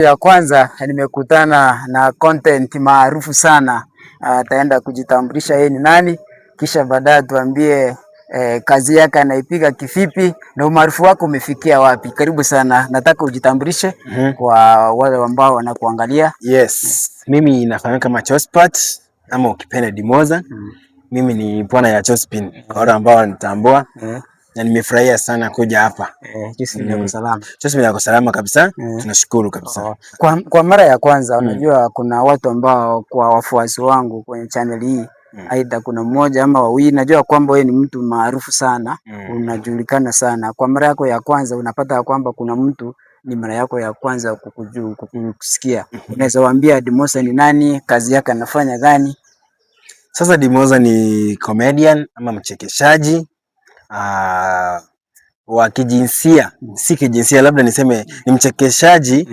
Ya kwanza nimekutana na content maarufu sana. Ataenda kujitambulisha yeye ni nani, kisha baadaye tuambie kazi yake anaipiga kivipi na umaarufu wako umefikia wapi. Karibu sana, nataka ujitambulishe kwa wale ambao wanakuangalia. Yes, mimi nafahamika kama Chospat ama ukipenda Dimoza. Mimi ni bwana ya Chospin kwa wale ambao wanitambua. Na nimefurahia sana kuja hapa. Chospin yako salama. Chospin yako salama kabisa. Tunashukuru kabisa. Kwa mara ya kwanza unajua kuna watu ambao kwa wafuasi wangu kwenye channel hii aidha kuna mmoja ama wawili, najua kwamba wewe ni mtu maarufu sana, unajulikana sana. Kwa mara yako ya kwanza unapata kwamba kuna mtu ni mara yako ya kwanza kukusikia. Unaweza waambia Dimoza ni nani, kazi yake anafanya gani? Sasa Dimoza ni comedian ama mchekeshaji wa kijinsia, si kijinsia, labda niseme ni mchekeshaji.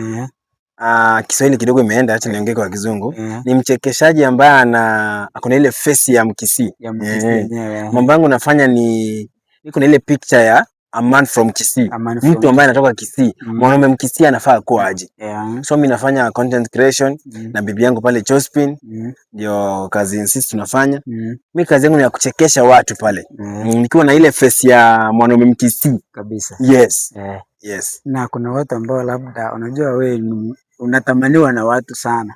Kiswahili kidogo imeenda, acha niongee kwa Kizungu. Ni mchekeshaji ambaye akona ile face ya Mkisii. Mambo yangu nafanya niko na ile picture ya a man from Kisii. Mtu ambaye anatoka Kisii. Mwanaume Mkisii anafaa kuwa aje. So mimi nafanya content creation na bibi yangu pale Chospin. Ndio kazi sisi tunafanya. Mimi kazi yangu ni ya kuchekesha watu pale. Nikiwa na ile face ya mwanaume Mkisii kabisa. Yes. Yes. Na kuna watu ambao labda unajua wewe unatamaniwa na watu sana.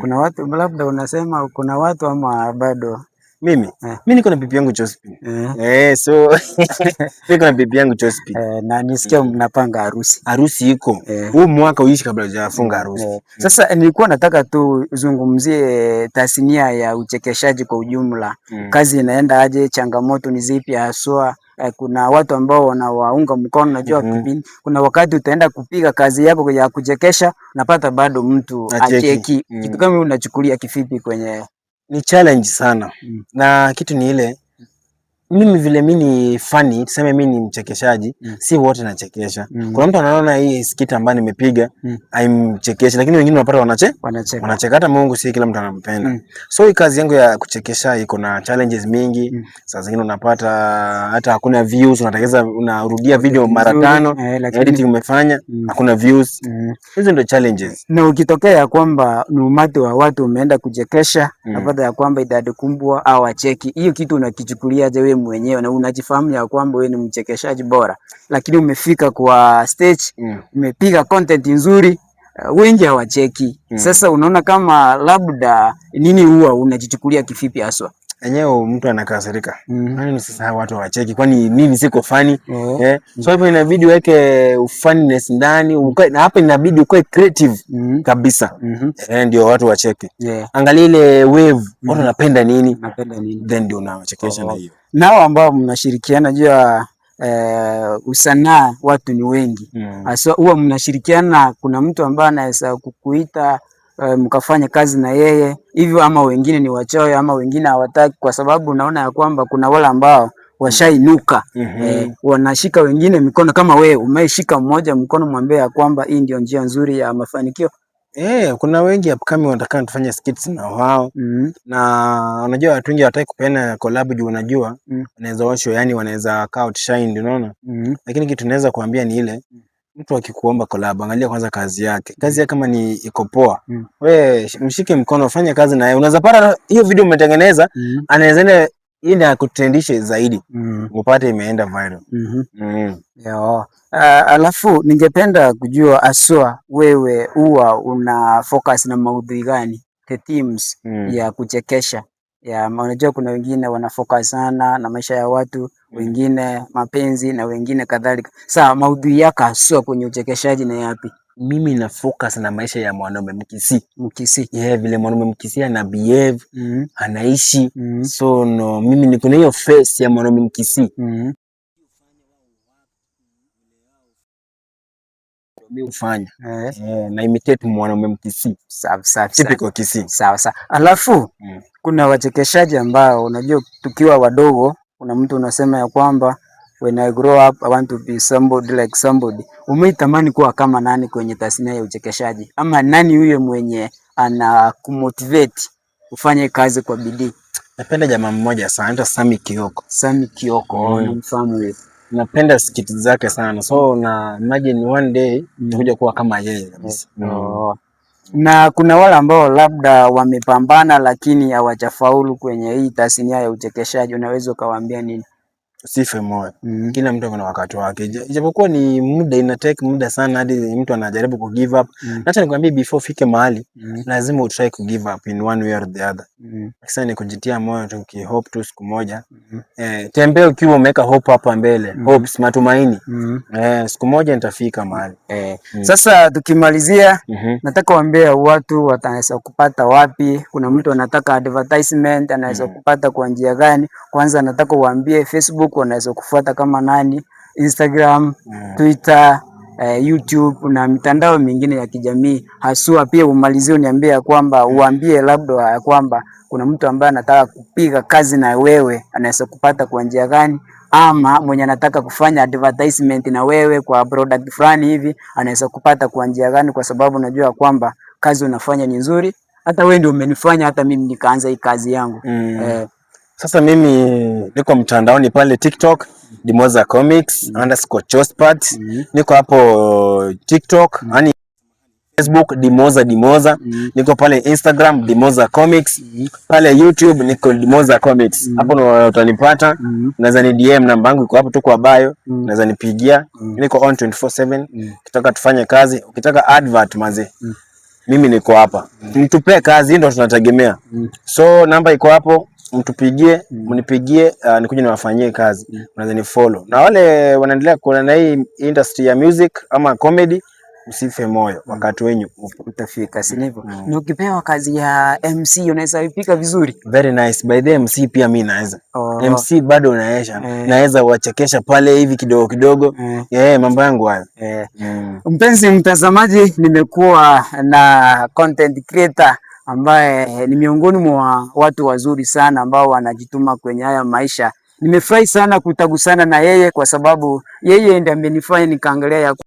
Kuna watu labda unasema kuna watu ama bado mimi niko na bibi yangu Chospin. So niko na bibi yangu Chospin. Na nisikia mnapanga harusi. Harusi iko. Huu mwaka uishi kabla hujafunga harusi. Sasa nilikuwa nataka tu zungumzie tasnia ya uchekeshaji kwa ujumla. Kazi inaenda aje, changamoto ni zipi haswa? Kuna watu ambao wanawaunga mkono, najua kuna wakati utaenda kupiga kazi yako ya kuchekesha unapata bado mtu acheki. Kitu kama unachukulia kivipi kwenye ni challenge sana. Na kitu ni ile mimi vile mimi ni funny, tuseme mimi ni mchekeshaji, si wote nachekesha. Kuna mtu anaona hii skit ambayo nimepiga haimchekeshi, lakini wengine wanapata wanacheka. Hata Mungu si kila mtu anampenda. So hii kazi yangu ya kuchekesha iko na challenges mingi. Saa zingine unapata hata hakuna views, unarudia video mara 5, editing umefanya hakuna views. Hizo ndio challenges. Na ukitokea kwamba ni umati wa watu umeenda kuchekesha, unapata ya kwamba idadi kubwa au acheki, hiyo kitu unakichukulia je wewe mwenyewe na unajifahamu ya kwamba wewe ni mchekeshaji bora, lakini umefika kwa stage umepiga content nzuri, wengi hawacheki. Sasa unaona kama labda nini huwa unajichukulia kivipi haswa? Enyewe mtu anakasirika. Nani sasa watu hawacheki? Kwani mimi siko funny? So hapo inabidi weke funniness ndani, na hapa inabidi ukoe creative kabisa. Ndio watu wacheke. Angalia ile wave, watu wanapenda nini? Then ndio unachekesha na hiyo. Nao ambao mnashirikiana jua usanaa watu ni wengi. Hasa huwa mnashirikiana, kuna mtu ambaye anaweza kukuita mkafanya kazi na yeye hivyo, ama wengine ni wachoyo ama wengine hawataki, kwa sababu unaona ya kwamba kuna wale ambao washainuka wanashika wengine mikono. Kama wewe umeshika mmoja mkono, mwambie ya kwamba hii ndio njia nzuri ya mafanikio. Kuna wengi kama wanataka tufanye skits na wao. Na unajua watu wengi hawataka kupeana collab juu unajua wanaweza washo, yani wanaweza outshine, unaona. Lakini kitu tunaweza kuambia ni ile mtu akikuomba collab, angalia kwanza kazi yake. Kazi yake kama ni iko poa, wewe mshike mkono, fanya kazi na yeye. Unaweza pata hiyo video umetengeneza, anaweza ile akutendishe zaidi, upate imeenda viral. Alafu ningependa kujua aswa wewe huwa una focus na maudhui gani, the themes ya kuchekesha? Unajua kuna wengine wana focus sana na maisha ya watu, wengine mapenzi na wengine kadhalika. Sasa maudhui yako aswa kwenye uchekeshaji na yapi? Mimi na focus na maisha ya mwanaume Mkisii. Vile mwanaume Mkisii ana behave, anaishi. So no, mimi niko na hiyo face ya mwanaume Mkisii. Mimi ufanya na imitate mwanaume Mkisii. Sawa. Typical Kisii. Sawa. Alafu kuna wachekeshaji ambao unajua tukiwa wadogo, kuna mtu unasema ya kwamba when I grow up I want to be somebody like somebody. Umeitamani kuwa kama nani kwenye tasnia ya uchekeshaji? Ama nani huyo mwenye ana kumotivate ufanye kazi kwa bidii? Napenda jamaa mmoja sana anaitwa Sami Kioko. Sami Kioko, unamfahamu wewe? napenda skits zake sana, so na imagine one day nitakuja kuwa kama yeye kabisa. Na kuna wale ambao labda wamepambana lakini hawajafaulu kwenye hii tasnia ya uchekeshaji, unaweza ukawaambia nini? Usife moyo. Kila mtu ana wakati wake. Ijapokuwa ni muda, ina take muda sana hadi mtu anajaribu ku give up. Acha nikwambie, before fike mahali lazima utry ku give up in one way or the other. Sasa ni kujitia moyo tu, ki hope tu siku moja. Tembea ukiwa umeweka hope hapa mbele. Hopes, matumaini. Siku moja nitafika mahali. Sasa tukimalizia, nataka waambie watu wataweza kupata wapi? Kuna mtu anataka advertisement, anaweza kupata kwa njia gani? Kwanza nataka uambie Facebook wanaweza kufuata kama nani, Instagram, Twitter, YouTube na mitandao mingine ya kijamii. Haswa pia umalizie uniambie kwamba uambie labda kwamba kuna mtu ambaye anataka kupiga kazi na wewe, anaweza kupata kwa njia gani, ama mwenye anataka kufanya advertisement na wewe kwa product fulani hivi anaweza kupata kwa njia gani, kwa sababu najua kwamba kazi unafanya ni nzuri. Hata wewe ndio umenifanya hata mimi nikaanza hii kazi yangu. Sasa mimi niko mtandaoni pale TikTok, Dimoza Comics _Chospat. Niko hapo TikTok, yani Facebook Dimoza. Niko pale Instagram Dimoza Comics. Pale YouTube niko Dimoza Comics. Hapo ndo utanipata. Unaweza ni DM, namba yangu iko hapo tu kwa bio. Unaweza nipigia. Niko on 24/7. Ukitaka tufanye kazi, ukitaka advert manze, mimi niko hapa. Mtupe kazi, ndio tunategemea. So namba iko hapo, mtupigie, mnipigie, nikuje niwafanyie kazi. Unaweza ni follow. Na wale wanaendelea kuona na hii industry ya music ama comedy, msife moyo, wakati wenyu utafika, si ndivyo? Na ukipewa kazi ya MC unaweza ipika vizuri. Very nice. By the MC pia mimi naweza. MC bado naweza wachekesha pale hivi kidogo kidogo. Mambo yangu hayo. Mpenzi mtazamaji, nimekuwa na content creator ambaye ni miongoni mwa watu wazuri sana ambao wanajituma kwenye haya maisha. Nimefurahi sana kutagusana na yeye kwa sababu yeye ndiye amenifanya nikaangalia